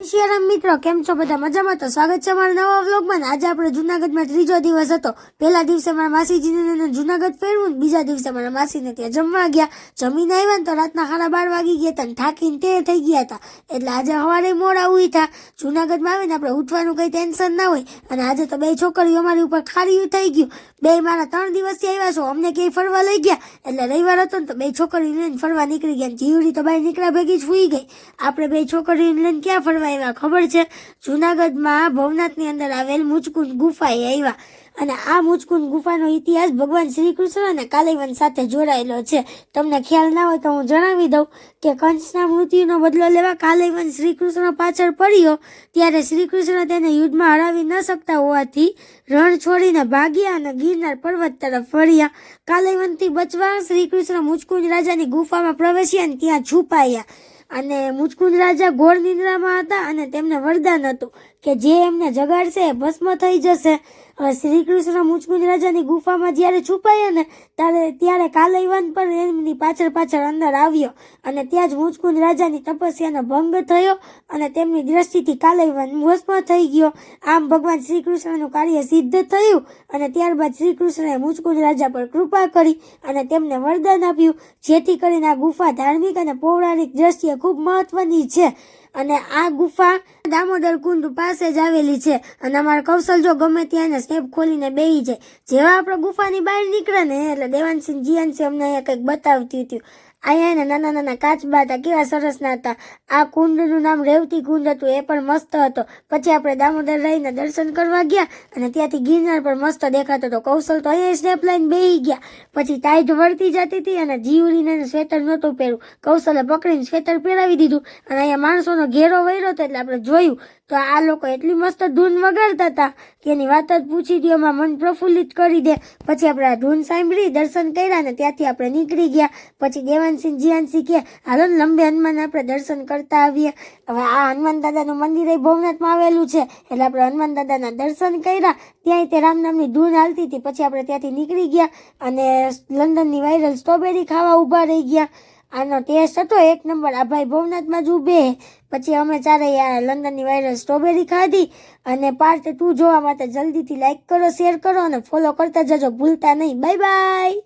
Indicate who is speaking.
Speaker 1: શિયારામ મિત્રો, કેમ છો બધા? મજામાં? તો સ્વાગત છે અમારા નવા વ્લોગમાં. આજે આપણે જુનાગઢમાં ત્રીજો દિવસ હતો. પહેલા દિવસે મારા માસીજીને જુનાગઢ ફેરવું, બીજા દિવસે મારા માસીને ત્યાં જમવા ગયા. જમીને આવ્યા ને તો રાતના 12:30 વાગી ગયા હતા, થાકીને તે થઈ ગયા હતા. એટલે આજે સવારે મોડા ઉઠ્યા. જુનાગઢમાં આવીને આપણે ઉઠવાનું કઈ ટેન્શન ના હોય. અને આજે તો બે છોકરીઓ અમારી ઉપર ખારીયું થઈ ગયું. બે મારા 3 દિવસથી આવ્યા છો, અમને ક્યાંય ફરવા લઈ ગયા. એટલે રવિવાર હતો ને તો બે છોકરીઓ લઈને ફરવા નીકળી ગયા. જીવડી તો બહાર નીકળ્યા ભેગી જ સુઈ ગઈ. આપણે બે છોકરીઓ લઈને ક્યાં ફરવા આવ્યા ખબર છે? જુનાગઢમાં ભવનાથની અંદર આવેલ મુચકુંડ ગુફાએ આવ્યા. અને આ મુચકુંડ ગુફાનો ઇતિહાસ ભગવાન શ્રી કૃષ્ણ અને કાલયવન સાથે જોડાયેલો છે. તમને ખ્યાલ ના હોય તો હું જણાવી દઉં કે કંસના મૃત્યુનો બદલો લેવા કાલયવન શ્રી કૃષ્ણ પાછળ પડ્યો, ત્યારે શ્રી કૃષ્ણ તેને યુદ્ધમાં હરાવી ન શકતા હોવાથી રણ છોડીને ભાગ્યા અને ગિરનાર પર્વત તરફ ફર્યા. કાલયવનથી બચવા શ્રી કૃષ્ણ મુચકુંડ રાજાની ગુફામાં પ્રવેશ્યા અને ત્યાં છુપાયા. અને મુચકુંદ રાજા ઘોર નિંદ્રામાં હતા અને તેમને વરદાન હતું કે જે એમને જગાડશે એ ભસ્મ થઈ જશે. હવે શ્રી કૃષ્ણ મુચકુંદ રાજાની ગુફામાં જ્યારે છુપાયા ને ત્યારે કાલયવન પણ એમની પાછળ અંદર આવ્યો અને ત્યાં જ મુચકુંદ રાજાની તપસ્યાનો ભંગ થયો અને તેમની દ્રષ્ટિથી કાલયવન ભસ્મ થઈ ગયો. આમ ભગવાન શ્રી કૃષ્ણનું કાર્ય સિદ્ધ થયું અને ત્યારબાદ શ્રી કૃષ્ણએ મુચકુંદ રાજા પર કૃપા કરી અને તેમને વરદાન આપ્યું, જેથી કરીને આ ગુફા ધાર્મિક અને પૌરાણિક દ્રષ્ટિએ ખૂબ મહત્વની છે. અને આ ગુફા દામોદર કુંડ પાસે જ આવેલી છે. અને અમારા કૌશલ જો ગમે ત્યાં સ્નેપ ખોલીને બેહી જાય. જેવા આપણે ગુફાની બહાર નીકળે ને એટલે દેવાંશી જીયાંશી અમને અહીંયા કંઈક બતાવતી હતી. અહીંયા નાના નાના કાચબા હતા, કેવા સરસના હતા. આ કુંડનું નામ રેવતી કુંડ હતું, એ પણ મસ્ત હતો. પછી આપણે દામોદર રહીને દર્શન કરવા ગયા અને ત્યાંથી ગિરનાર પર મસ્ત દેખાતો હતો. કૌશલ તો અહીંયા સ્નેપ લઈને બેહી ગયા. પછી ટાઈટ વળતી જતી હતી અને જીવડીને સ્વેટર નહોતું પહેરવું. કૌશલે પકડીને સ્વેટર પહેરાવી દીધું અને અહીંયા માણસોનો ઘેરો વળ્યો હતો એટલે આપણે જોયું તો આ લોકો એટલી મસ્ત ધૂન વગાડતા હતા કે એની વાત જ પૂછી દો, એમાં મન પ્રફુલ્લિત કરી દે. પછી આપણે આ ધૂન સાંભળી દર્શન કર્યા ને ત્યાંથી આપણે નીકળી ગયા. પછી દેવાંશી જીયાંશી કે હાલો ને લંબે હનુમાન આપણે દર્શન કરતા આવીએ. હવે આ હનુમાન દાદાનું મંદિર એ ભવનાથમાં આવેલું છે એટલે આપણે હનુમાન દાદાના દર્શન કર્યા. ત્યાંય તે રામ નામની ધૂન હાલતી હતી. પછી આપણે ત્યાંથી નીકળી ગયા અને લંડનની વાયરલ સ્ટ્રોબેરી ખાવા ઊભા રહી ગયા. આનો ટેસ્ટ હતો 1 નંબર. આ ભાઈ ભવનાથમાં જ ઊભે. પછી અમે ચારે લંડનની વાયરલ સ્ટ્રોબેરી ખાધી. અને પાર્ટ 2 જોવા માટે જલ્દીથી લાઈક કરો, શેર કરો અને ફોલો કરતા જજો ભૂલતા નહીં. Bye bye.